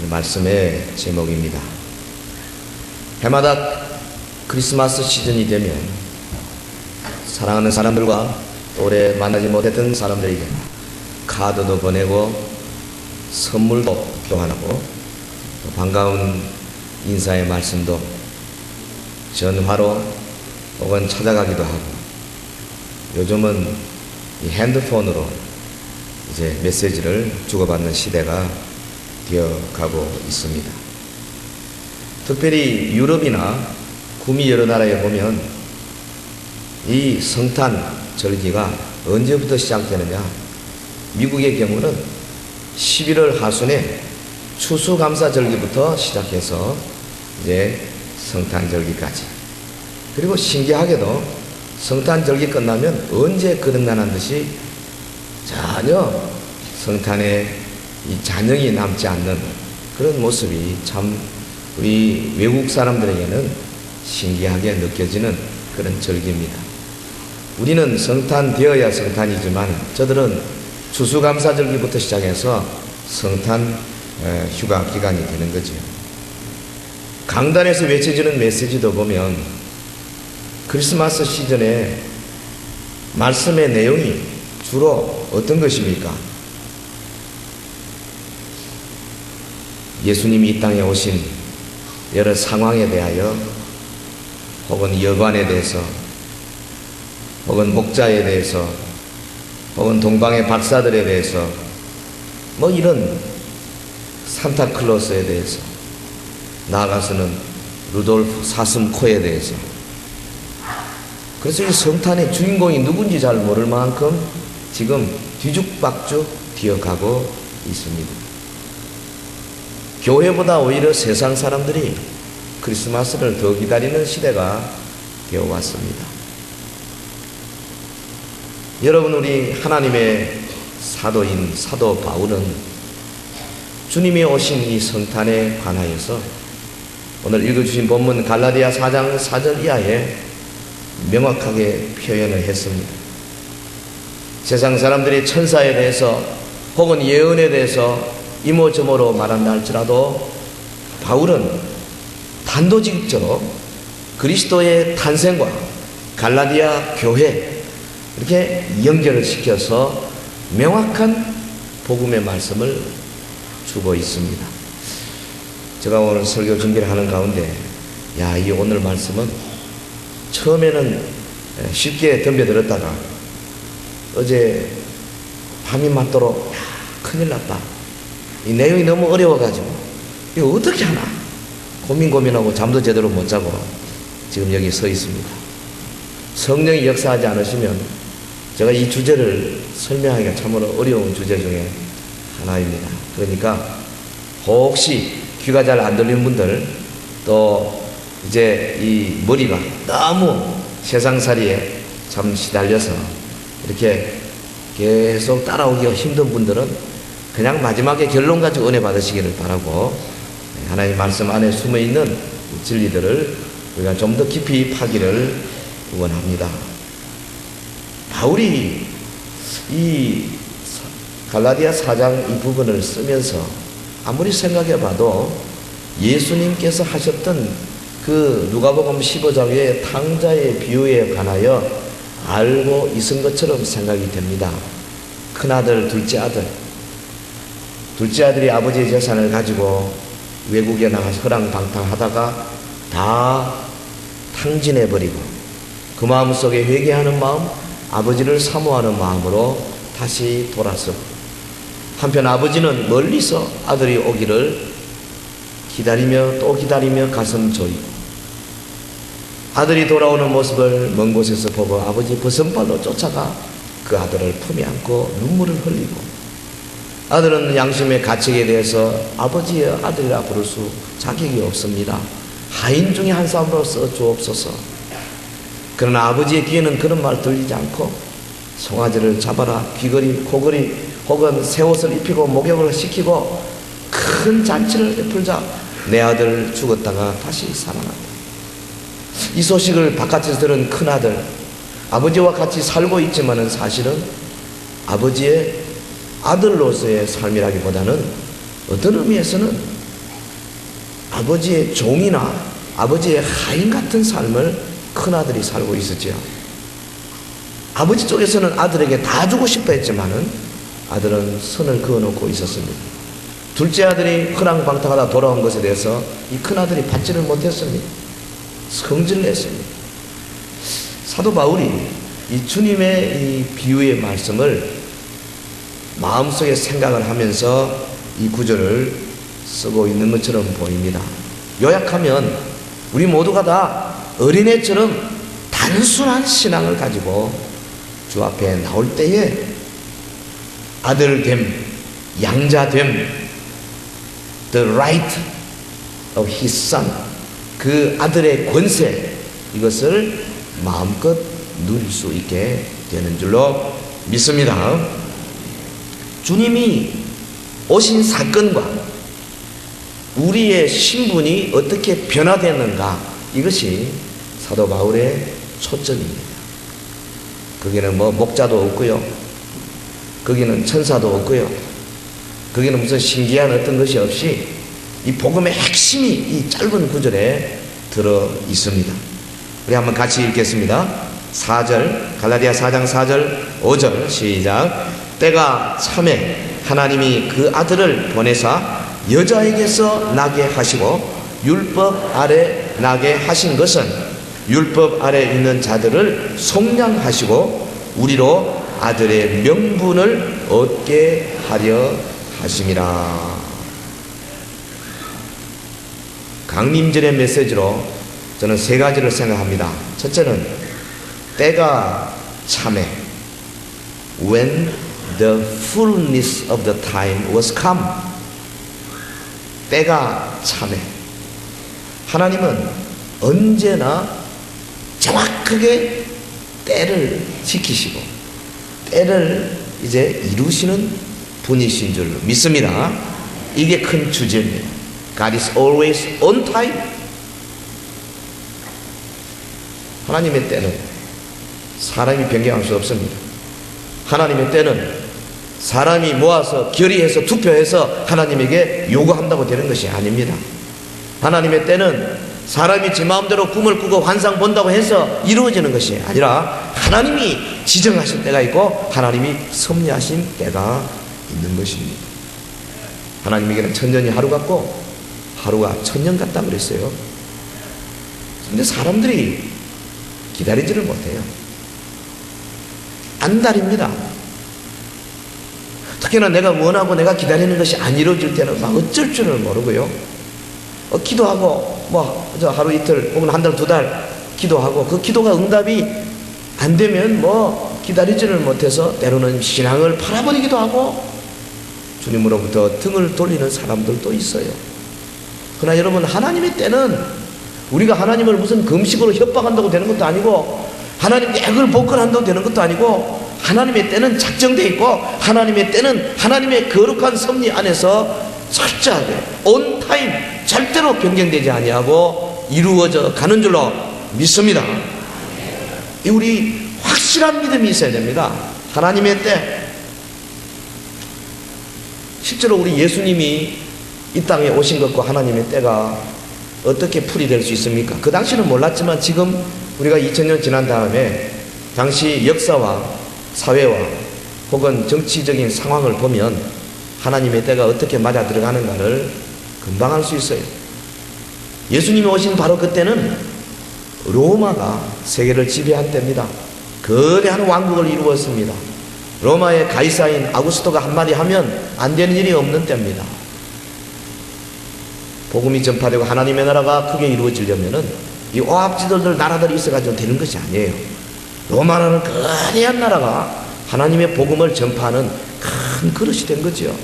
말씀의 제목입니다. 해마다 크리스마스 시즌이 되면 사랑하는 사람들과 또 오래 만나지 못했던 사람들에게 카드도 보내고 선물도 교환하고 또 반가운 인사의 말씀도 전화로 혹은 찾아가기도 하고, 요즘은 이 핸드폰으로 이제 메시지를 주고받는 시대가 되어가고 있습니다. 특별히 유럽이나 구미 여러 나라에 보면 이 성탄 절기가 언제부터 시작되느냐, 미국의 경우는 11월 하순에 추수감사절기부터 시작해서 이제 성탄절기까지, 그리고 신기하게도 성탄절기 끝나면 언제 거듭나는 듯이 전혀 성탄에 이 잔영이 남지 않는 그런 모습이 참 우리 외국 사람들에게는 신기하게 느껴지는 그런 절기입니다. 우리는 성탄 되어야 성탄이지만 저들은 추수감사절기부터 시작해서 성탄 휴가 기간이 되는 거죠. 강단에서 외쳐지는 메시지도 보면 크리스마스 시즌에 말씀의 내용이 주로 어떤 것입니까? 예수님이 이 땅에 오신 여러 상황에 대하여, 혹은 여관에 대해서, 혹은 목자에 대해서, 혹은 동방의 박사들에 대해서, 뭐 이런 산타클로스에 대해서, 나아가서는 루돌프 사슴코에 대해서, 그래서 이 성탄의 주인공이 누군지 잘 모를 만큼 지금 뒤죽박죽 되어가고 있습니다. 교회보다 오히려 세상 사람들이 크리스마스를 더 기다리는 시대가 되어왔습니다. 여러분, 우리 하나님의 사도인 사도 바울은 주님이 오신 이 성탄에 관하여서 오늘 읽어주신 본문 갈라디아 4장 4절 이하에 명확하게 표현을 했습니다. 세상 사람들이 천사에 대해서 혹은 예언에 대해서 이모저모로 말한다 할지라도 바울은 단도직입적으로 그리스도의 탄생과 갈라디아 교회 이렇게 연결을 시켜서 명확한 복음의 말씀을 주고 있습니다. 제가 오늘 설교 준비를 하는 가운데 이 오늘 말씀은 처음에는 쉽게 덤벼들었다가 어제 밤이 맞도록 큰일 났다, 이 내용이 너무 어려워가지고 이거 어떻게 하나 고민하고 잠도 제대로 못 자고 지금 여기 서 있습니다. 성령이 역사하지 않으시면 제가 이 주제를 설명하기가 참으로 어려운 주제 중에 하나입니다. 그러니까 혹시 귀가 잘 안 들리는 분들, 또 이제 이 머리가 너무 세상살이에 참 시달려서 이렇게 계속 따라오기가 힘든 분들은 그냥 마지막에 결론 가지고 은혜 받으시기를 바라고, 하나님 말씀 안에 숨어있는 진리들을 우리가 좀 더 깊이 파기를 원합니다. 바울이 이 갈라디아 4장 이 부분을 쓰면서 아무리 생각해 봐도 예수님께서 하셨던 그 누가복음 15장의 탕자의 비유에 관하여 알고 있은 것처럼 생각이 됩니다. 큰아들, 둘째 아들이 아버지의 재산을 가지고 외국에 나가서 허랑방탕하다가 다 탕진해버리고 그 마음속에 회개하는 마음, 아버지를 사모하는 마음으로 다시 돌아서고, 한편 아버지는 멀리서 아들이 오기를 기다리며 또 기다리며 가슴 조이고, 아들이 돌아오는 모습을 먼 곳에서 보고 아버지 버선발로 쫓아가 그 아들을 품에 안고 눈물을 흘리고, 아들은 양심의 가책에 대해서 아버지의 아들이라 부를 수 자격이 없습니다. 하인 중에 한 사람으로서 주옵소서. 그러나 아버지의 귀에는 그런 말 들리지 않고 송아지를 잡아라, 귀걸이, 코걸이 혹은 새 옷을 입히고 목욕을 시키고 큰 잔치를 베풀자 내 아들 죽었다가 다시 살아났다. 이 소식을 바깥에서 들은 큰아들, 아버지와 같이 살고 있지만은 사실은 아버지의 아들로서의 삶이라기보다는 어떤 의미에서는 아버지의 종이나 아버지의 하인 같은 삶을 큰아들이 살고 있었죠. 아버지 쪽에서는 아들에게 다 주고 싶어 했지만은 아들은 선을 그어놓고 있었습니다. 둘째 아들이 허랑방탕하다 돌아온 것에 대해서 이 큰아들이 받지를 못했습니다. 성질을 냈습니다. 사도 바울이 이 주님의 이 비유의 말씀을 마음속에 생각을 하면서 이 구절을 쓰고 있는 것처럼 보입니다. 요약하면 우리 모두가 다 어린애처럼 단순한 신앙을 가지고 주 앞에 나올 때에 아들됨, 양자됨, the right of his son, 그 아들의 권세, 이것을 마음껏 누릴 수 있게 되는 줄로 믿습니다. 주님이 오신 사건과 우리의 신분이 어떻게 변화됐는가, 이것이 사도 바울의 초점입니다. 거기는 뭐 목자도 없고요, 거기는 천사도 없고요, 거기는 무슨 신기한 어떤 것이 없이 이 복음의 핵심이 이 짧은 구절에 들어 있습니다. 우리 한번 같이 읽겠습니다. 4절, 갈라디아 4장 4절 5절 시작. 때가 참에 하나님이 그 아들을 보내사 여자에게서 나게 하시고 율법 아래 나게 하신 것은 율법 아래 있는 자들을 속량하시고 우리로 아들의 명분을 얻게 하려 하심이라. 강림절의 메시지로 저는 세 가지를 생각합니다. 첫째는 때가 참에, when the fullness of the time was come. 때가 참에, 하나님은 언제나 정확하게 때를 지키시고 때를 이제 이루시는 분이신 줄 믿습니다. 이게 큰 주제입니다. God is always on time. 하나님의 때는 사람이 변경할 수 없습니다. 하나님의 때는 사람이 모아서 결의해서 투표해서 하나님에게 요구한다고 되는 것이 아닙니다. 하나님의 때는 사람이 제 마음대로 꿈을 꾸고 환상 본다고 해서 이루어지는 것이 아니라 하나님이 지정하신 때가 있고 하나님이 섭리하신 때가 있는 것입니다. 하나님에게는 천년이 하루 같고 하루가 천년 같다 그랬어요. 근데 사람들이 기다리지를 못해요. 안달입니다. 특히나 내가 원하고 내가 기다리는 것이 안 이루어질 때는 막 어쩔 줄을 모르고요. 기도하고 저 하루 이틀 혹은 한 달 두 달 기도하고 그 기도가 응답이 안 되면 기다리지를 못해서 때로는 신앙을 팔아버리기도 하고 주님으로부터 등을 돌리는 사람들도 있어요. 그러나 여러분, 하나님의 때는 우리가 하나님을 무슨 금식으로 협박한다고 되는 것도 아니고 하나님 약을 복권한다고 되는 것도 아니고 하나님의 때는 작정되어 있고 하나님의 때는 하나님의 거룩한 섭리 안에서 철저하게 on time, 절대로 변경되지 아니하고 이루어져 가는 줄로 믿습니다. 우리 확실한 믿음이 있어야 됩니다. 하나님의 때. 실제로 우리 예수님이 이 땅에 오신 것과 하나님의 때가 어떻게 풀이될 수 있습니까? 그 당시는 몰랐지만 지금 우리가 2000년 지난 다음에 당시 역사와 사회와 혹은 정치적인 상황을 보면 하나님의 때가 어떻게 맞아 들어가는가를 금방 알 수 있어요. 예수님이 오신 바로 그때는 로마가 세계를 지배한 때입니다. 거대한 왕국을 이루었습니다. 로마의 가이사인 아구스토가 한마디 하면 안 되는 일이 없는 때입니다. 복음이 전파되고 하나님의 나라가 크게 이루어지려면은 이 오합지졸들 나라들이 있어가지고 되는 것이 아니에요. 로마라는 거대한 나라가 하나님의 복음을 전파하는 큰 그릇이 된 거죠.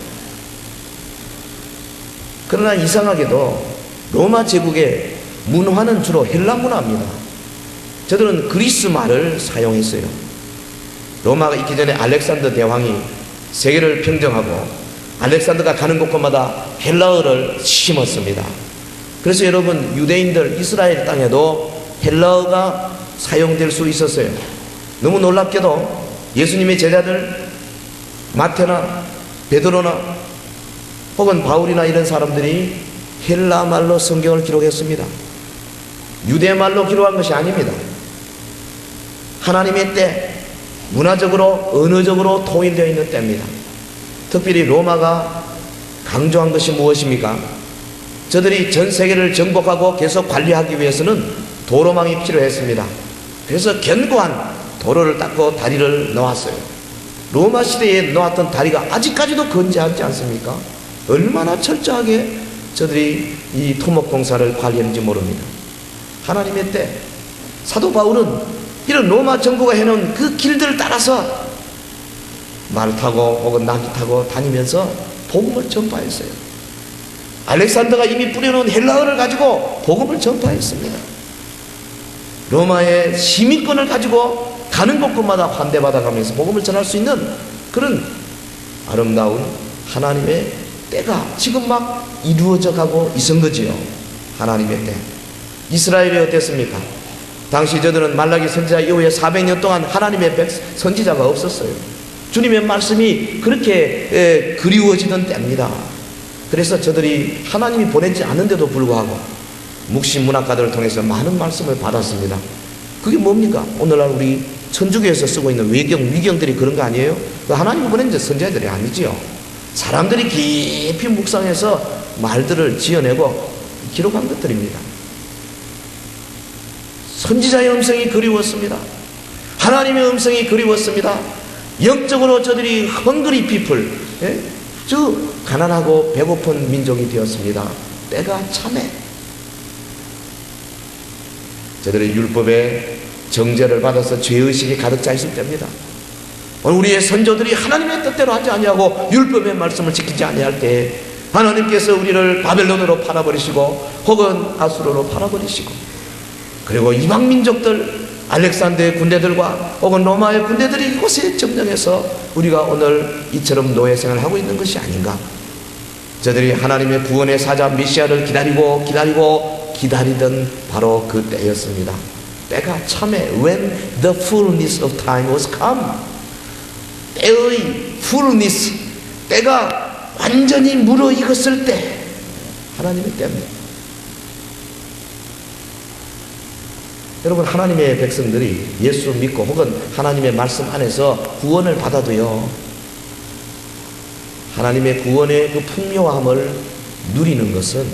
그러나 이상하게도 로마 제국의 문화는 주로 헬라 문화입니다. 저들은 그리스 말을 사용했어요. 로마가 있기 전에 알렉산더 대왕이 세계를 평정하고 알렉산더가 가는 곳곳마다 헬라어를 심었습니다. 그래서 여러분, 유대인들 이스라엘 땅에도 헬라어가 사용될 수 있었어요. 너무 놀랍게도 예수님의 제자들 마태나 베드로나 혹은 바울이나 이런 사람들이 헬라 말로 성경을 기록했습니다. 유대 말로 기록한 것이 아닙니다. 하나님의 때, 문화적으로 언어적으로 통일되어 있는 때입니다. 특별히 로마가 강조한 것이 무엇입니까? 저들이 전 세계를 정복하고 계속 관리하기 위해서는 도로망이 필요했습니다. 그래서 견고한 도로를 닦고 다리를 놓았어요. 로마 시대에 놓았던 다리가 아직까지도 건재하지 않습니까? 얼마나 철저하게 저들이 이 토목공사를 관리했는지 모릅니다. 하나님의 때 사도 바울은 이런 로마 정부가 해놓은 그 길들을 따라서 말 타고 혹은 나귀 타고 다니면서 복음을 전파했어요. 알렉산더가 이미 뿌려놓은 헬라어를 가지고 복음을 전파했습니다. 로마의 시민권을 가지고 가는 곳곳마다 환대받아가면서 복음을 전할 수 있는 그런 아름다운 하나님의 때가 지금 막 이루어져 가고 있은 거지요. 하나님의 때. 이스라엘이 어땠습니까? 당시 저들은 말라기 선지자 이후에 400년 동안 하나님의 선지자가 없었어요. 주님의 말씀이 그렇게 그리워지던 때입니다. 그래서 저들이 하나님이 보내지 않은데도 불구하고 묵신 문학가들을 통해서 많은 말씀을 받았습니다. 그게 뭡니까? 오늘날 우리 천주교에서 쓰고 있는 위경들이 그런 거 아니에요? 하나님이 보낸 선지자들이 아니지요. 사람들이 깊이 묵상해서 말들을 지어내고 기록한 것들입니다. 선지자의 음성이 그리웠습니다. 하나님의 음성이 그리웠습니다. 영적으로 저들이 헝그리 피플, 즉 가난하고 배고픈 민족이 되었습니다. 때가 참해. 저들의 율법의 정죄를 받아서 죄의식이 가득 차 있을 때입니다. 오늘 우리의 선조들이 하나님의 뜻대로 하지 아니하고 율법의 말씀을 지키지 아니할 때 하나님께서 우리를 바벨론으로 팔아버리시고 혹은 아수르로 팔아버리시고 그리고 이방 민족들 알렉산더의 군대들과 혹은 로마의 군대들이 이곳에 점령해서 우리가 오늘 이처럼 노예 생활을 하고 있는 것이 아닌가. 저들이 하나님의 구원의 사자 메시아를 기다리던 바로 그 때였습니다. 때가 참에 when the fullness of time was come. 때의 fullness, 때가 완전히 무르익었을 때 하나님의 때입니다. 여러분, 하나님의 백성들이 예수 믿고 혹은 하나님의 말씀 안에서 구원을 받아도요, 하나님의 구원의 그 풍요함을 누리는 것은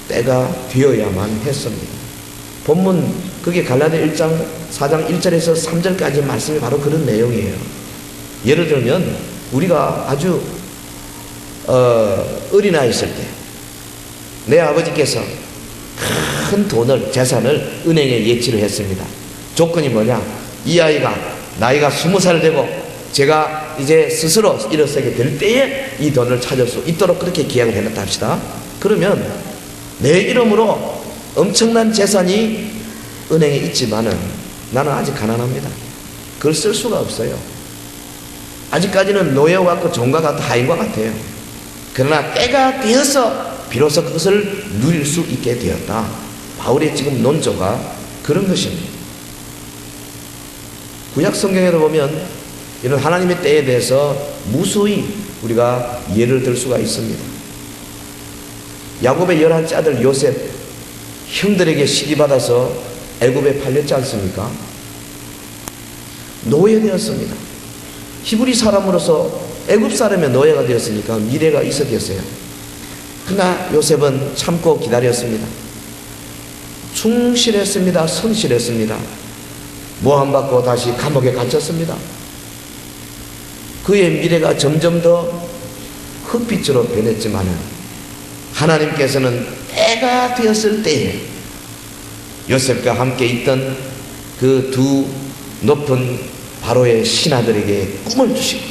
때가 되어야만 했습니다. 본문 그게 갈라디아 1장 4장 1절에서 3절까지 말씀이 바로 그런 내용이에요. 예를 들면 우리가 아주 어린아이 있을 때 내 아버지께서 큰 돈을, 재산을 은행에 예치를 했습니다. 조건이 뭐냐? 이 아이가 나이가 20살 되고 제가 이제 스스로 일어서게 될 때에 이 돈을 찾을 수 있도록 그렇게 계약을 해놨다 합시다. 그러면 내 이름으로 엄청난 재산이 은행에 있지만은 나는 아직 가난합니다. 그걸 쓸 수가 없어요. 아직까지는 노예와 같고 종과 같고 하인과 같아요. 그러나 때가 되어서 비로소 그것을 누릴 수 있게 되었다. 바울의 지금 논조가 그런 것입니다. 구약 성경에도 보면 이런 하나님의 때에 대해서 무수히 우리가 예를 들 수가 있습니다. 야곱의 11째 아들 요셉 형들에게 시기받아서 애굽에 팔렸지 않습니까? 노예되었습니다. 히브리 사람으로서 애굽 사람의 노예가 되었으니까 미래가 있었겠어요. 그러나 요셉은 참고 기다렸습니다. 충실했습니다. 성실했습니다. 모함받고 다시 감옥에 갇혔습니다. 그의 미래가 점점 더 흑빛으로 변했지만 하나님께서는 때가 되었을 때에 요셉과 함께 있던 그 두 높은 바로의 신하들에게 꿈을 주시고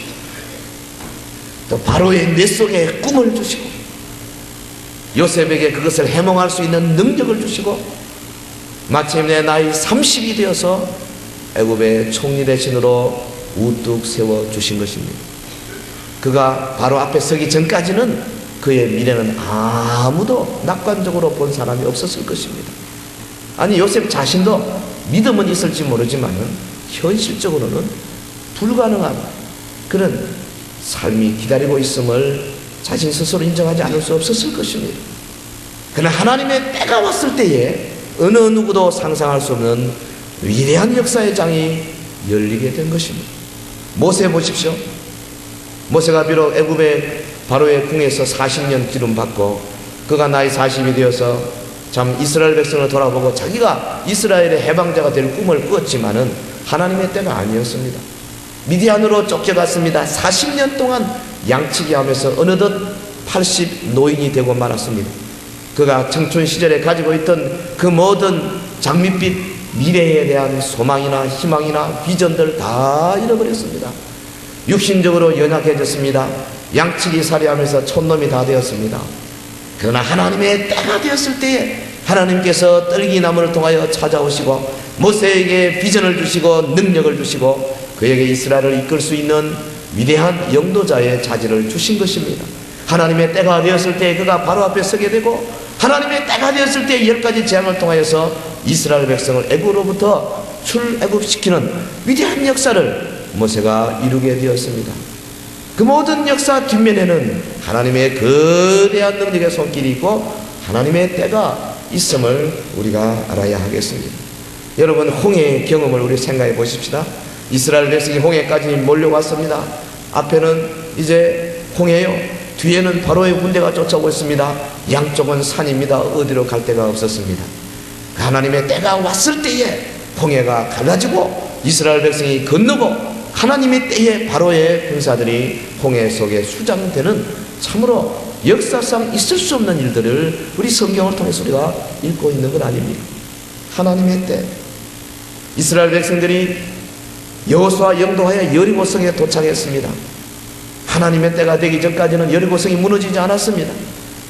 또 바로의 뇌 속에 꿈을 주시고 요셉에게 그것을 해몽할 수 있는 능력을 주시고 마침내 나이 30이 되어서 애굽의 총리 대신으로 우뚝 세워주신 것입니다. 그가 바로 앞에 서기 전까지는 그의 미래는 아무도 낙관적으로 본 사람이 없었을 것입니다. 아니, 요셉 자신도 믿음은 있을지 모르지만 현실적으로는 불가능한 그런 삶이 기다리고 있음을 자신 스스로 인정하지 않을 수 없었을 것입니다. 그러나 하나님의 때가 왔을 때에 어느 누구도 상상할 수 없는 위대한 역사의 장이 열리게 된 것입니다. 모세 보십시오. 모세가 비록 애굽의 바로의 궁에서 40년 기름받고 그가 나이 40이 되어서 참 이스라엘 백성을 돌아보고 자기가 이스라엘의 해방자가 될 꿈을 꾸었지만은 하나님의 때가 아니었습니다. 미디안으로 쫓겨갔습니다. 40년 동안 양치기 하면서 어느덧 80 노인이 되고 말았습니다. 그가 청춘 시절에 가지고 있던 그 모든 장밋빛 미래에 대한 소망이나 희망이나 비전들 다 잃어버렸습니다. 육신적으로 연약해졌습니다. 양치기 살이하면서 촌놈이 다 되었습니다. 그러나 하나님의 때가 되었을 때에 하나님께서 떨기나무를 통하여 찾아오시고 모세에게 비전을 주시고 능력을 주시고 그에게 이스라엘을 이끌 수 있는 위대한 영도자의 자질을 주신 것입니다. 하나님의 때가 되었을 때 그가 바로 앞에 서게 되고 하나님의 때가 되었을 때 10가지 재앙을 통하여서 이스라엘 백성을 애굽으로부터 출애굽시키는 위대한 역사를 모세가 이루게 되었습니다. 그 모든 역사 뒷면에는 하나님의 거대한 능력의 손길이 있고 하나님의 때가 있음을 우리가 알아야 하겠습니다. 여러분, 홍해의 경험을 우리 생각해 보십시다. 이스라엘 백성이 홍해까지 몰려왔습니다. 앞에는 이제 홍해요, 뒤에는 바로의 군대가 쫓아오고 있습니다. 양쪽은 산입니다. 어디로 갈 데가 없었습니다. 하나님의 때가 왔을 때에 홍해가 갈라지고 이스라엘 백성이 건너고 하나님의 때에 바로의 군사들이 홍해 속에 수장되는 참으로 역사상 있을 수 없는 일들을 우리 성경을 통해서 우리가 읽고 있는 것 아닙니까? 하나님의 때 이스라엘 백성들이 여호수아 영도하여 여리고성에 도착했습니다. 하나님의 때가 되기 전까지는 여리고성이 무너지지 않았습니다.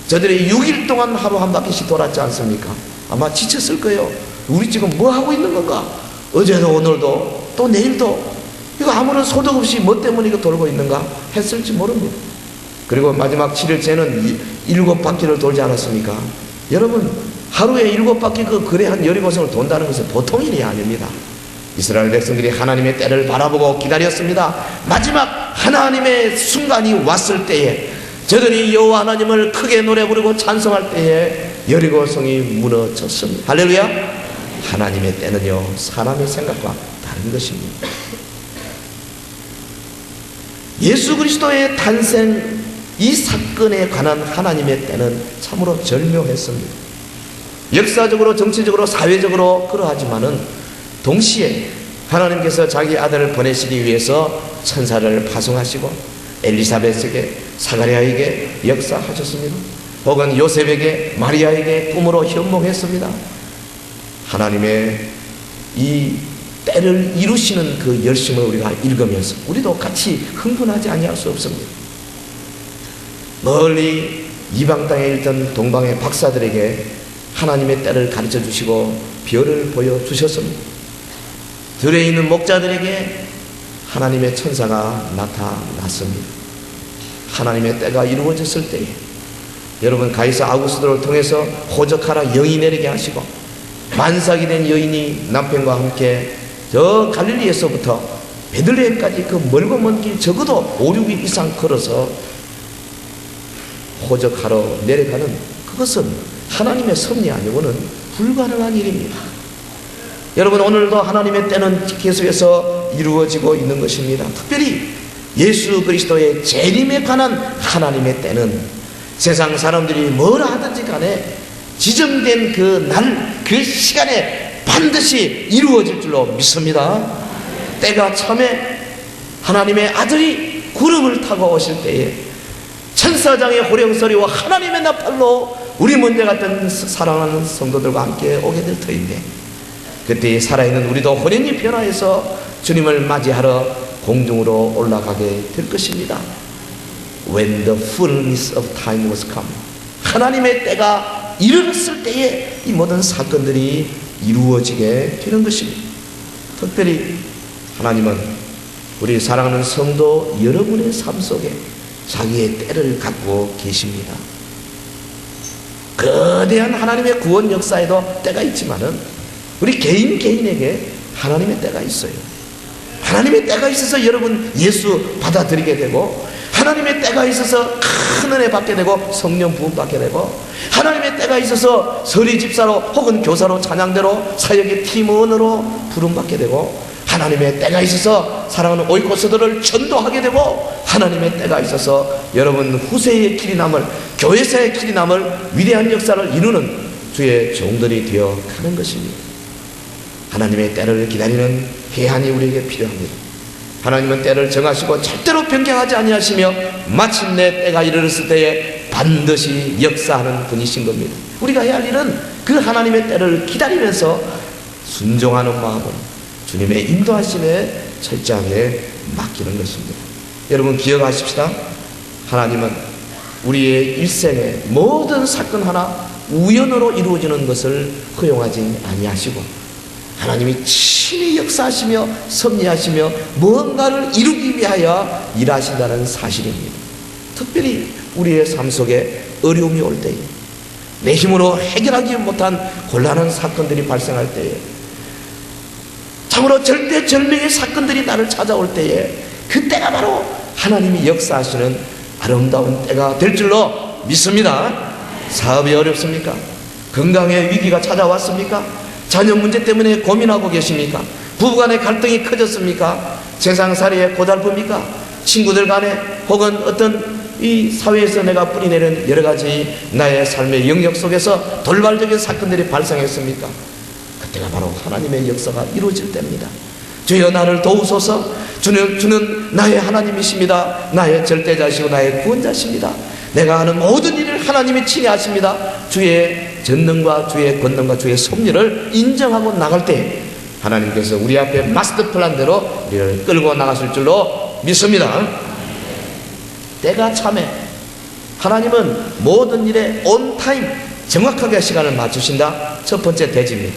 저들이 6일 동안 하루 한 바퀴씩 돌았지 않습니까? 아마 지쳤을 거예요. 우리 지금 뭐 하고 있는 건가? 어제도 오늘도 또 내일도 이거 아무런 소득 없이 뭐 때문에 이거 돌고 있는가 했을지 모릅니다. 그리고 마지막 7일째는 7바퀴를 돌지 않았습니까? 여러분, 하루에 7바퀴 그 거래한 여리고성을 돈다는 것은 보통 일이 아닙니다. 이스라엘 백성들이 하나님의 때를 바라보고 기다렸습니다. 마지막 하나님의 순간이 왔을 때에 저들이 여호와 하나님을 크게 노래 부르고 찬송할 때에 여리고성이 무너졌습니다. 할렐루야. 하나님의 때는요, 사람의 생각과 다른 것입니다. 예수 그리스도의 탄생, 이 사건에 관한 하나님의 때는 참으로 절묘했습니다. 역사적으로, 정치적으로, 사회적으로 그러하지만은 동시에 하나님께서 자기 아들을 보내시기 위해서 천사를 파송하시고 엘리사벳에게, 사가랴에게 역사하셨습니다. 혹은 요셉에게, 마리아에게 꿈으로 현몽했습니다. 하나님의 이 때를 이루시는 그 열심을 우리가 읽으면서 우리도 같이 흥분하지 아니할 수 없습니다. 멀리 이방 땅에 있던 동방의 박사들에게 하나님의 때를 가르쳐 주시고 별을 보여주셨습니다. 들에 있는 목자들에게 하나님의 천사가 나타났습니다. 하나님의 때가 이루어졌을 때에 여러분, 가이사 아구스도를 통해서 호적하라 영이 내리게 하시고 만삭이 된 여인이 남편과 함께 저 갈릴리에서부터 베들레헴까지 그 멀고 먼 길 적어도 5, 6일 이상 걸어서 호적하러 내려가는 그것은 하나님의 섭리 아니고는 불가능한 일입니다. 여러분, 오늘도 하나님의 때는 계속해서 이루어지고 있는 것입니다. 특별히 예수 그리스도의 재림에 관한 하나님의 때는 세상 사람들이 뭐라 하든지 간에 지정된 그 날, 그 시간에 반드시 이루어질 줄로 믿습니다. 때가 참에 하나님의 아들이 구름을 타고 오실 때에 천사장의 호령소리와 하나님의 나팔로 우리 먼저 같은 사랑하는 성도들과 함께 오게 될 터인데, 그때 살아있는 우리도 혼연히 변화해서 주님을 맞이하러 공중으로 올라가게 될 것입니다. When the fullness of time was come, 하나님의 때가 이르렀을 때에 이 모든 사건들이 이루어지게 되는 것입니다. 특별히 하나님은 우리 사랑하는 성도 여러분의 삶 속에 자기의 때를 갖고 계십니다. 거대한 하나님의 구원 역사에도 때가 있지만은 우리 개인에게 하나님의 때가 있어요. 하나님의 때가 있어서 여러분 예수 받아들이게 되고, 하나님의 때가 있어서 큰 은혜 받게 되고 성령 부음 받게 되고, 하나님의 때가 있어서 서리 집사로 혹은 교사로 찬양대로 사역의 팀원으로 부름 받게 되고, 하나님의 때가 있어서 사랑하는 오이코스들을 전도하게 되고, 하나님의 때가 있어서 여러분 후세의 길이 남을, 교회사의 길이 남을 위대한 역사를 이루는 주의 종들이 되어 가는 것입니다. 하나님의 때를 기다리는 회한이 우리에게 필요합니다. 하나님은 때를 정하시고 절대로 변경하지 아니하시며 마침내 때가 이르렀을 때에 반드시 역사하는 분이신 겁니다. 우리가 해야 할 일은 그 하나님의 때를 기다리면서 순종하는 마음으로 주님의 인도하심에 철저하게 맡기는 것입니다. 여러분 기억하십시다. 하나님은 우리의 일생의 모든 사건 하나 우연으로 이루어지는 것을 허용하지 아니하시고, 하나님이 친히 역사하시며 섭리하시며 무언가를 이루기 위하여 일하신다는 사실입니다. 특별히 우리의 삶 속에 어려움이 올 때에, 내 힘으로 해결하지 못한 곤란한 사건들이 발생할 때에, 참으로 절대절명의 사건들이 나를 찾아올 때에, 그때가 바로 하나님이 역사하시는 아름다운 때가 될 줄로 믿습니다. 사업이 어렵습니까? 건강의 위기가 찾아왔습니까? 자녀 문제 때문에 고민하고 계십니까? 부부간의 갈등이 커졌습니까? 세상살이에 고달픕니까? 친구들 간에 혹은 어떤 이 사회에서 내가 뿌리내린 여러가지 나의 삶의 영역 속에서 돌발적인 사건들이 발생했습니까? 그때가 바로 하나님의 역사가 이루어질 때입니다. 주여 나를 도우소서. 주는 나의 하나님이십니다. 나의 절대자시고 나의 구원자십니다. 내가 하는 모든 일을 하나님이 친히 하십니다. 주의 전능과 주의 권능과 주의 섭리를 인정하고 나갈 때 하나님께서 우리 앞에 마스터 플랜대로 우리를 끌고 나가실 줄로 믿습니다. 때가 참에 하나님은 모든 일에 온타임 정확하게 시간을 맞추신다. 첫 번째 대지입니다.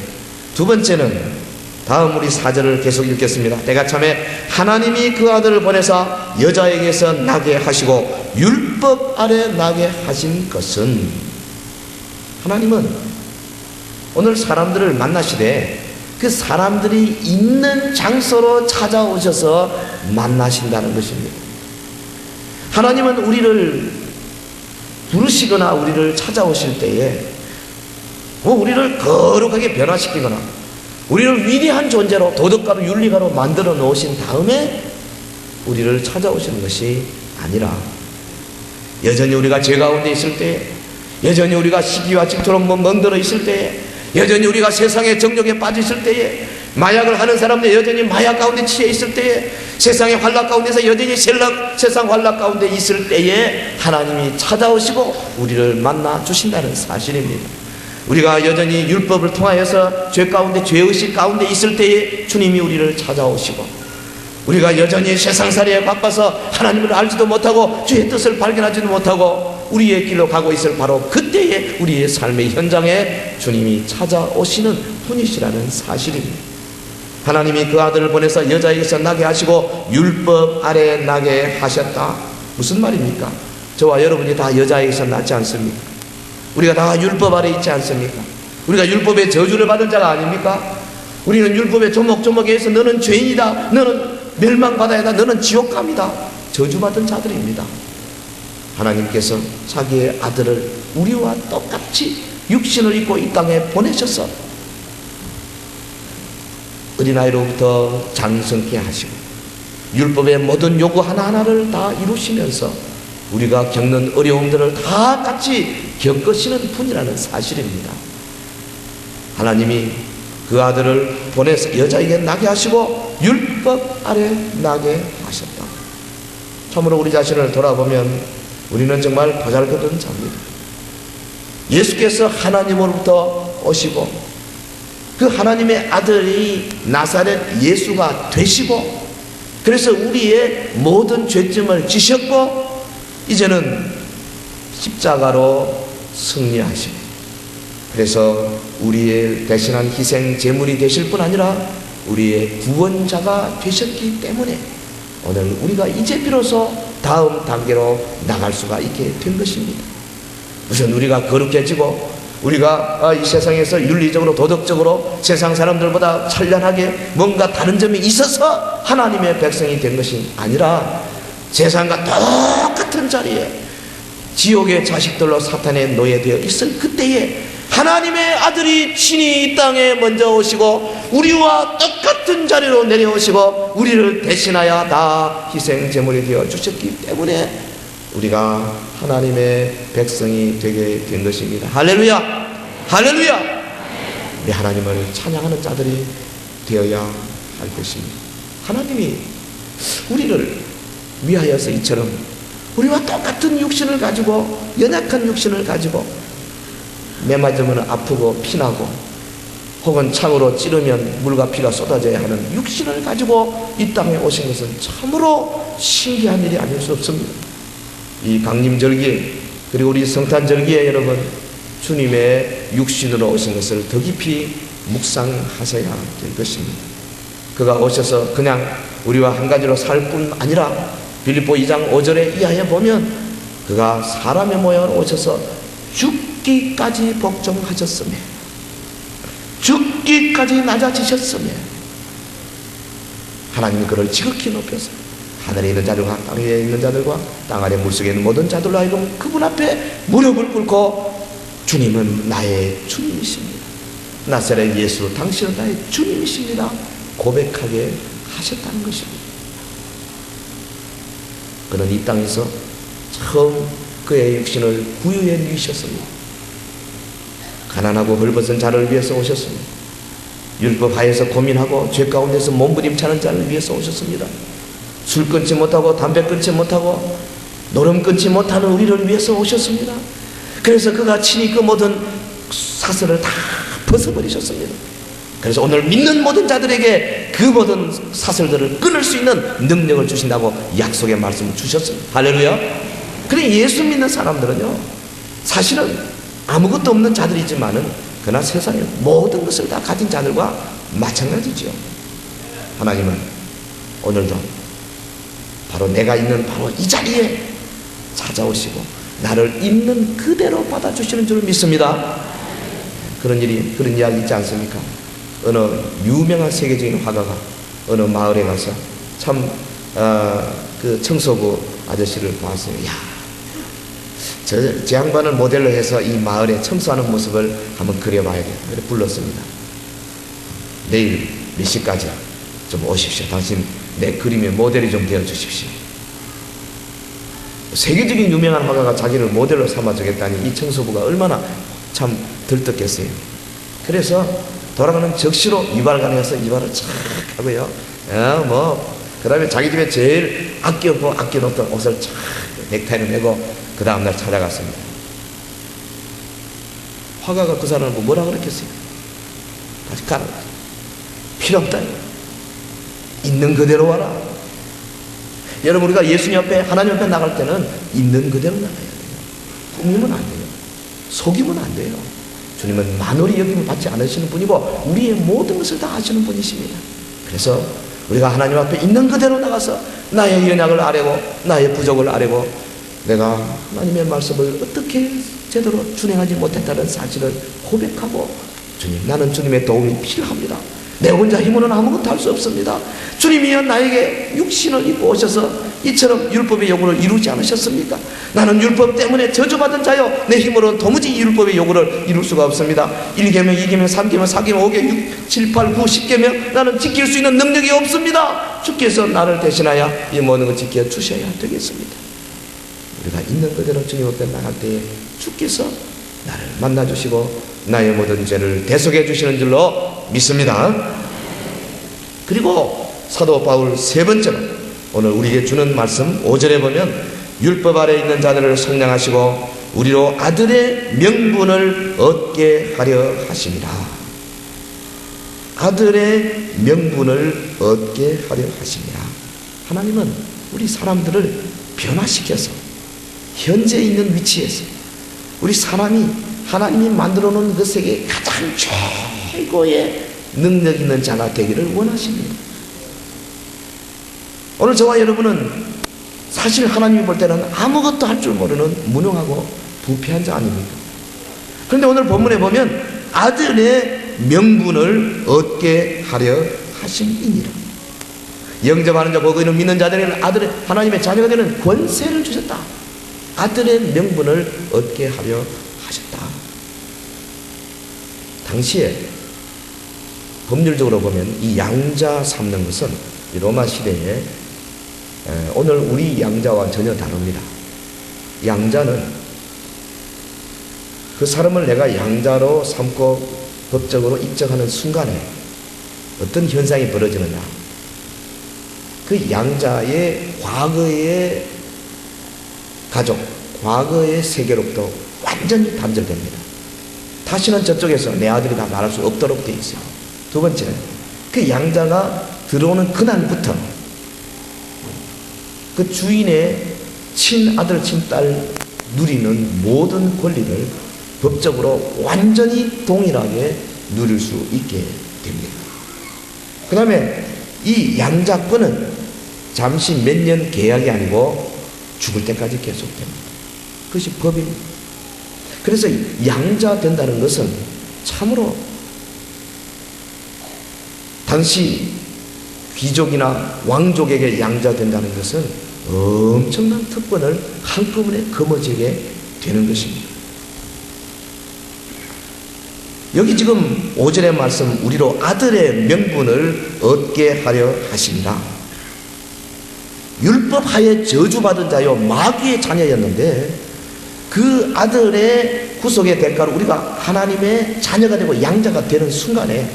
두 번째는 다음 우리 4절을 계속 읽겠습니다. 때가 참에 하나님이 그 아들을 보내사 여자에게서 나게 하시고 율법 아래 나게 하신 것은, 하나님은 오늘 사람들을 만나시되 그 사람들이 있는 장소로 찾아오셔서 만나신다는 것입니다. 하나님은 우리를 부르시거나 우리를 찾아오실 때에 우리를 거룩하게 변화시키거나 우리를 위대한 존재로 도덕가로 윤리가로 만들어 놓으신 다음에 우리를 찾아오시는 것이 아니라, 여전히 우리가 죄 가운데 있을 때에, 여전히 우리가 시기와 질투로 멍들어 있을 때에, 여전히 우리가 세상의 정욕에 빠져 있을 때에, 마약을 하는 사람들 여전히 마약 가운데 취해 있을 때에, 세상의 환락 가운데서 여전히 세상 환락 가운데 있을 때에 하나님이 찾아오시고 우리를 만나 주신다는 사실입니다. 우리가 여전히 율법을 통하여서 죄 가운데, 죄의식 가운데 있을 때에 주님이 우리를 찾아오시고, 우리가 여전히 세상살이에 바빠서 하나님을 알지도 못하고 주의 뜻을 발견하지도 못하고 우리의 길로 가고 있을 바로 그때에 우리의 삶의 현장에 주님이 찾아오시는 분이시라는 사실입니다. 하나님이 그 아들을 보내서 여자에게서 나게 하시고 율법 아래 나게 하셨다. 무슨 말입니까? 저와 여러분이 다 여자에게서 낳지 않습니까? 우리가 다 율법 아래 있지 않습니까? 우리가 율법의 저주를 받은 자가 아닙니까? 우리는 율법의 조목조목에서 너는 죄인이다, 너는 멸망받아야 한다, 너는 지옥감이다, 저주받은 자들입니다. 하나님께서 자기의 아들을 우리와 똑같이 육신을 입고 이 땅에 보내셔서 어린아이로부터 장성케 하시고 율법의 모든 요구 하나하나를 다 이루시면서 우리가 겪는 어려움들을 다 같이 겪으시는 분이라는 사실입니다. 하나님이 그 아들을 보내서 여자에게 나게 하시고 율법 아래 나게 하셨다. 참으로 우리 자신을 돌아보면 우리는 정말 보잘것없는 자입니다. 예수께서 하나님으로부터 오시고 그 하나님의 아들이 나사렛 예수가 되시고, 그래서 우리의 모든 죄점을 지셨고 이제는 십자가로 승리하시고, 그래서 우리의 대신한 희생 제물이 되실 뿐 아니라 우리의 구원자가 되셨기 때문에 오늘 우리가 이제 비로소 다음 단계로 나갈 수가 있게 된 것입니다. 우선 우리가 거룩해지고 우리가 이 세상에서 윤리적으로 도덕적으로 세상 사람들보다 찬란하게 뭔가 다른 점이 있어서 하나님의 백성이 된 것이 아니라 세상과 똑같은 자리에 지옥의 자식들로 사탄의 노예되어 있을 그때에 하나님의 아들이 친히 이 땅에 먼저 오시고 우리와 똑같은 자리로 내려오시고 우리를 대신하여 다 희생 제물이 되어 주셨기 때문에 우리가 하나님의 백성이 되게 된 것입니다. 할렐루야! 할렐루야! 우리 하나님을 찬양하는 자들이 되어야 할 것입니다. 하나님이 우리를 위하여서 이처럼 우리와 똑같은 육신을 가지고, 연약한 육신을 가지고 매맞으면 아프고 피나고 혹은 창으로 찌르면 물과 피가 쏟아져야 하는 육신을 가지고 이 땅에 오신 것은 참으로 신기한 일이 아닐 수 없습니다. 이 강림절기에, 그리고 우리 성탄절기에 여러분, 주님의 육신으로 오신 것을 더 깊이 묵상하셔야 될 것입니다. 그가 오셔서 그냥 우리와 한 가지로 살 뿐 아니라 빌립보 2장 5절에 이하에 보면 그가 사람의 모양으로 오셔서 죽기까지 복종하셨으며 죽기까지 낮아지셨으며 하나님이 그를 지극히 높여서 하늘에 있는 자들과 땅 위에 있는 자들과 땅 아래 물속에 있는 모든 자들로 하여금 그분 앞에 무릎을 꿇고 주님은 나의 주님이십니다. 나사렛 예수 당신은 나의 주님이십니다. 고백하게 하셨다는 것입니다. 그는 이 땅에서 처음 그의 육신을 구유해 누이셨습니다. 가난하고 헐벗은 자를 위해서 오셨습니다. 율법 하에서 고민하고 죄 가운데서 몸부림치는 자를 위해서 오셨습니다. 술 끊지 못하고 담배 끊지 못하고 노름 끊지 못하는 우리를 위해서 오셨습니다. 그래서 그가 친히 그 모든 사슬을 다 벗어버리셨습니다. 그래서 오늘 믿는 모든 자들에게 그 모든 사슬들을 끊을 수 있는 능력을 주신다고 약속의 말씀을 주셨습니다. 할렐루야. 그래, 예수 믿는 사람들은요, 사실은 아무것도 없는 자들이지만은 그러나 세상에 모든 것을 다 가진 자들과 마찬가지죠. 하나님은 오늘도 바로 내가 있는 바로 이 자리에 찾아오시고 나를 있는 그대로 받아주시는 줄 믿습니다. 그런 이야기 있지 않습니까? 어느 유명한 세계적인 화가가 어느 마을에 가서 참 그 청소부 아저씨를 보았어요. 야, 저 양반을 모델로 해서 이 마을에 청소하는 모습을 한번 그려봐야 돼. 그래 불렀습니다. 내일 몇 시까지 좀 오십시오. 당신 내 그림의 모델이 좀 되어 주십시오. 세계적인 유명한 화가가 자기를 모델로 삼아주겠다니 이 청소부가 얼마나 참 들떴겠어요. 그래서 돌아가는 적시로 이발관에 가서 이발을 착 하고요. 그 다음에 자기 집에 제일 아껴놓던 옷을 착 넥타이를 메고 그 다음날 찾아갔습니다. 화가가 그 사람을 뭐라 그랬겠어요? 다시 가라. 필요 없다. 있는 그대로 와라. 여러분, 우리가 예수님 앞에, 하나님 앞에 나갈 때는 있는 그대로 나가야 돼요. 꾸미면 안 돼요. 속이면 안 돼요. 주님은 만홀히 여김을 받지 않으시는 분이고 우리의 모든 것을 다 아시는 분이십니다. 그래서 우리가 하나님 앞에 있는 그대로 나가서 나의 연약을 아뢰고 나의 부족을 아뢰고 내가 하나님의 말씀을 어떻게 제대로 준행하지 못했다는 사실을 고백하고, 주님, 나는 주님의 도움이 필요합니다. 내 혼자 힘으로는 아무것도 할 수 없습니다. 주님이여 나에게 육신을 입고 오셔서 이처럼 율법의 요구를 이루지 않으셨습니까? 나는 율법 때문에 저주받은 자요, 내 힘으로는 도무지 율법의 요구를 이룰 수가 없습니다. 1계명, 2계명, 3계명, 4계명, 5계명, 6, 7, 8, 9, 10계명 나는 지킬 수 있는 능력이 없습니다. 주께서 나를 대신하여 이 모든 걸 지켜 주셔야 되겠습니다. 우리가 있는 그대로 주님 앞에 나갈 때에 주께서 나를 만나주시고 나의 모든 죄를 대속해 주시는 줄로 믿습니다. 그리고 사도 바울 세 번째로 오늘 우리에게 주는 말씀 5절에 보면 율법 아래 있는 자들을 속량하시고 우리로 아들의 명분을 얻게 하려 하십니다. 아들의 명분을 얻게 하려 하십니다. 하나님은 우리 사람들을 변화시켜서 현재 있는 위치에서 우리 사람이 하나님이 만들어 놓은 그 세계의 가장 최고의 능력 있는 자가 되기를 원하십니다. 오늘 저와 여러분은 사실 하나님이 볼 때는 아무것도 할 줄 모르는 무능하고 부패한 자 아닙니까? 그런데 오늘 본문에 보면 아들의 명분을 얻게 하려 하심이니라. 영접하는 자, 보고 있는 믿는 자들에게는 아들의 하나님의 자녀가 되는 권세를 주셨다. 아들의 명분을 얻게 하려 하셨다. 당시에 법률적으로 보면 이 양자 삼는 것은 이 로마 시대에 오늘 우리 양자와 전혀 다릅니다. 양자는 그 사람을 내가 양자로 삼고 법적으로 입증하는 순간에 어떤 현상이 벌어지느냐, 그 양자의 과거의 가족, 과거의 세계로부터 완전히 단절됩니다. 다시는 저쪽에서 내 아들이다 말할 수 없도록 되어 있어요. 두 번째, 그 양자가 들어오는 그날부터 그 주인의 친아들, 친딸 누리는 모든 권리를 법적으로 완전히 동일하게 누릴 수 있게 됩니다. 그 다음에 이 양자권은 잠시 몇 년 계약이 아니고 죽을 때까지 계속됩니다. 그것이 법입니다. 그래서 양자 된다는 것은 참으로 당시 귀족이나 왕족에게 양자 된다는 것은 엄청난 특권을 한꺼번에 거머쥐게 되는 것입니다. 여기 지금 5절의 말씀, 우리로 아들의 명분을 얻게 하려 하십니다. 율법하에 저주받은 자요 마귀의 자녀였는데 그 아들의 구속의 대가로 우리가 하나님의 자녀가 되고 양자가 되는 순간에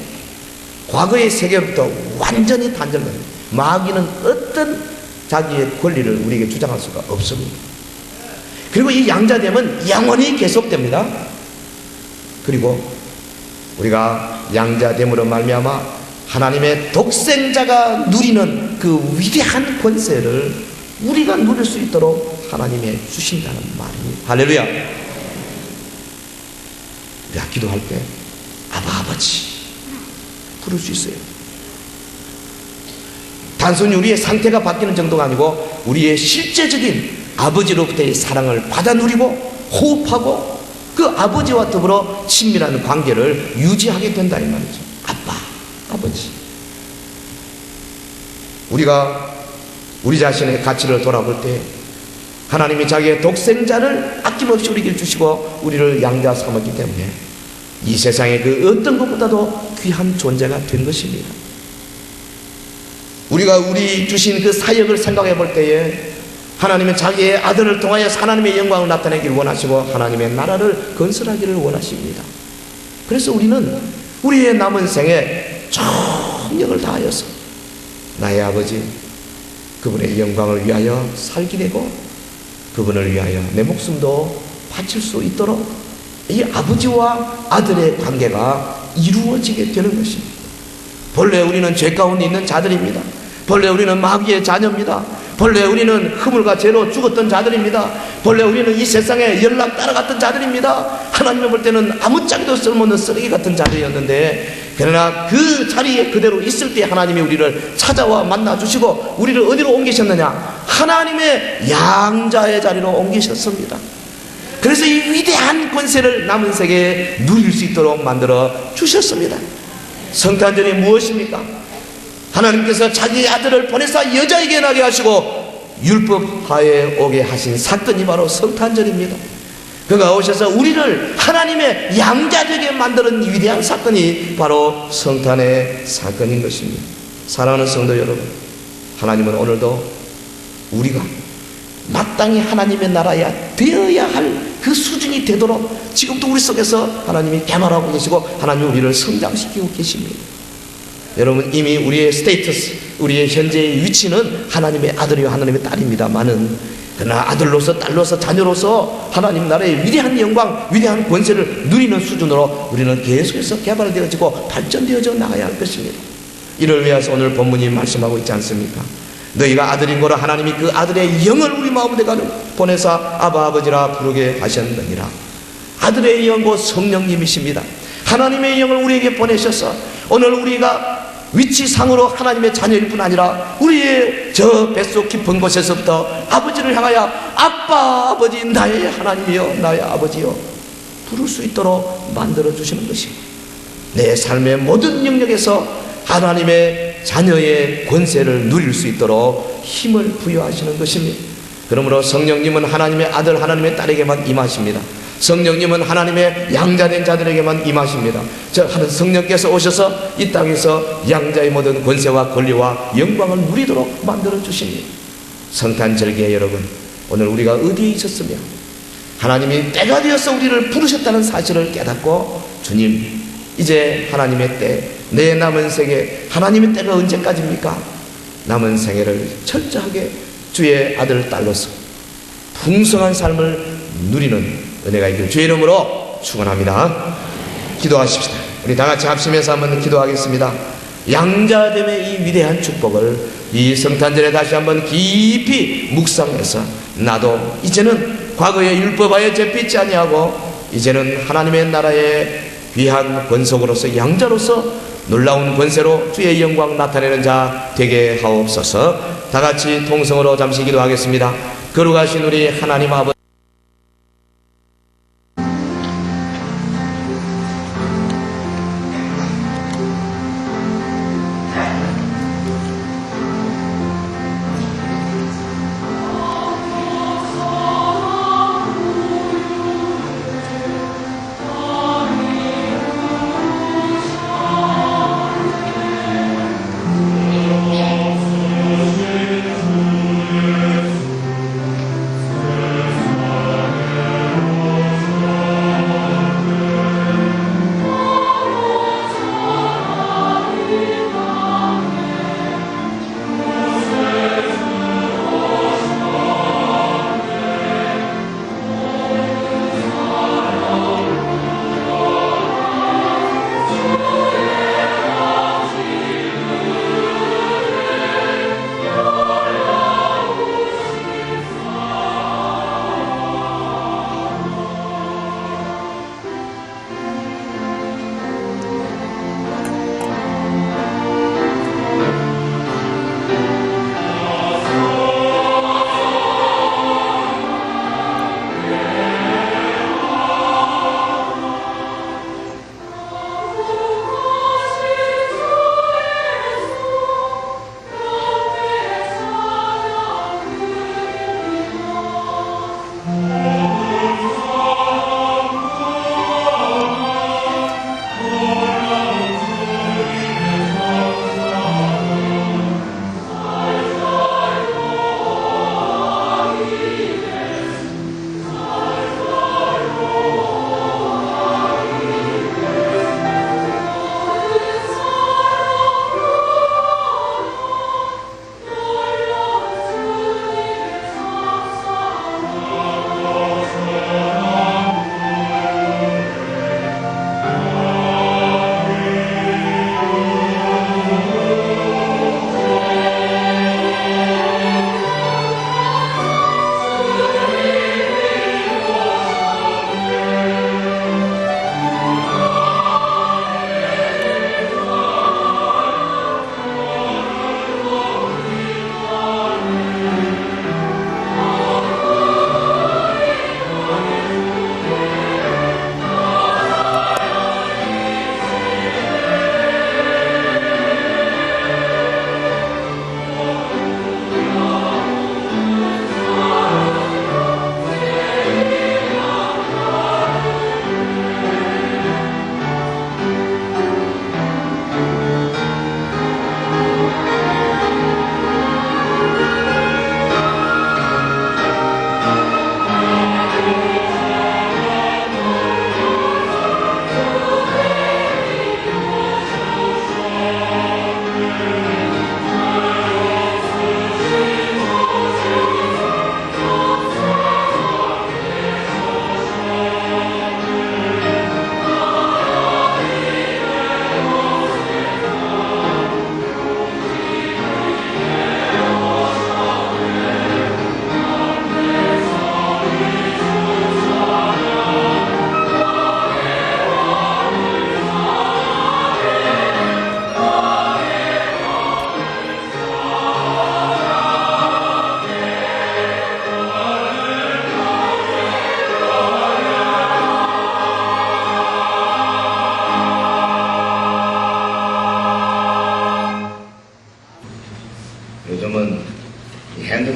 과거의 세계로부터 완전히 단절됩니다. 마귀는 어떤 자기의 권리를 우리에게 주장할 수가 없습니다. 그리고 이 양자됨은 영원히 계속됩니다. 그리고 우리가 양자됨으로 말미암아 하나님의 독생자가 누리는 그 위대한 권세를 우리가 누릴 수 있도록 하나님이 주신다는 말입니다. 할렐루야. 우리가 기도할 때 아버지 부를 수 있어요. 단순히 우리의 상태가 바뀌는 정도가 아니고 우리의 실제적인 아버지로부터의 사랑을 받아 누리고 호흡하고 그 아버지와 더불어 친밀한 관계를 유지하게 된다 이 말이죠. 아버지. 우리가 우리 자신의 가치를 돌아볼 때 하나님이 자기의 독생자를 아낌없이 우리에게 주시고 우리를 양자 삼았기 때문에 이 세상의 그 어떤 것보다도 귀한 존재가 된 것입니다. 우리가 우리 주신 그 사역을 생각해 볼 때에 하나님은 자기의 아들을 통하여 하나님의 영광을 나타내기를 원하시고 하나님의 나라를 건설하기를 원하십니다. 그래서 우리는 우리의 남은 생에 정력을 다하여서 나의 아버지 그분의 영광을 위하여 살게 되고 그분을 위하여 내 목숨도 바칠 수 있도록 이 아버지와 아들의 관계가 이루어지게 되는 것입니다. 본래 우리는 죄 가운데 있는 자들입니다. 본래 우리는 마귀의 자녀입니다. 본래 우리는 허물과 죄로 죽었던 자들입니다. 본래 우리는 이 세상에 연락 따라갔던 자들입니다. 하나님을 볼 때는 아무짝에도 쓸모없는 쓰레기 같은 자들이었는데 그러나 그 자리에 그대로 있을 때 하나님이 우리를 찾아와 만나주시고 우리를 어디로 옮기셨느냐? 하나님의 양자의 자리로 옮기셨습니다. 그래서 이 위대한 권세를 남은 세계에 누릴 수 있도록 만들어 주셨습니다. 성탄절이 무엇입니까? 하나님께서 자기 아들을 보내사 여자에게 나게 하시고 율법 하에 오게 하신 사건이 바로 성탄절입니다. 그가 오셔서 우리를 하나님의 양자되게 만드는 위대한 사건이 바로 성탄의 사건인 것입니다. 사랑하는 성도 여러분, 하나님은 오늘도 우리가 마땅히 하나님의 나라에 되어야 할 그 수준이 되도록 지금도 우리 속에서 하나님이 개발하고 계시고 하나님이 우리를 성장시키고 계십니다. 여러분 이미 우리의 스테이터스, 우리의 현재의 위치는 하나님의 아들이와 하나님의 딸입니다만은 그러나 아들로서 딸로서 자녀로서 하나님 나라의 위대한 영광, 위대한 권세를 누리는 수준으로 우리는 계속해서 개발되어지고 발전되어져 나가야 할 것입니다. 이를 위해서 오늘 본문이 말씀하고 있지 않습니까? 너희가 아들인 거로 하나님이 그 아들의 영을 우리 마음에 보내사 아바 아버지라 부르게 하셨느니라. 아들의 영 곧 성령님이십니다. 하나님의 영을 우리에게 보내셔서 오늘 우리가 위치상으로 하나님의 자녀일 뿐 아니라 우리의 저 뱃속 깊은 곳에서부터 아버지를 향하여 아빠 아버지 나의 하나님이여 나의 아버지여 부를 수 있도록 만들어 주시는 것입니다. 내 삶의 모든 영역에서 하나님의 자녀의 권세를 누릴 수 있도록 힘을 부여하시는 것입니다. 그러므로 성령님은 하나님의 아들 하나님의 딸에게만 임하십니다. 성령님은 하나님의 양자된 자들에게만 임하십니다. 성령께서 오셔서 이 땅에서 양자의 모든 권세와 권리와 영광을 누리도록 만들어 주십니다. 성탄절기에 여러분, 오늘 우리가 어디에 있었으며 하나님이 때가 되어서 우리를 부르셨다는 사실을 깨닫고, 주님, 이제 하나님의 때, 내 남은 생애, 하나님의 때가 언제까지입니까? 남은 생애를 철저하게 주의 아들 딸로서 풍성한 삶을 누리는 은혜가 있기를 주의 이름으로 축원합니다. 기도하십시다. 우리 다 같이 합심해서 한번 기도하겠습니다. 양자됨의 이 위대한 축복을 이 성탄절에 다시 한번 깊이 묵상해서, 나도 이제는 과거의 율법하에 잡히지 아니하고 이제는 하나님의 나라의 귀한 권속으로서, 양자로서 놀라운 권세로 주의 영광 나타내는 자 되게 하옵소서. 다 같이 통성으로 잠시 기도하겠습니다. 거룩하신 우리 하나님 아버지,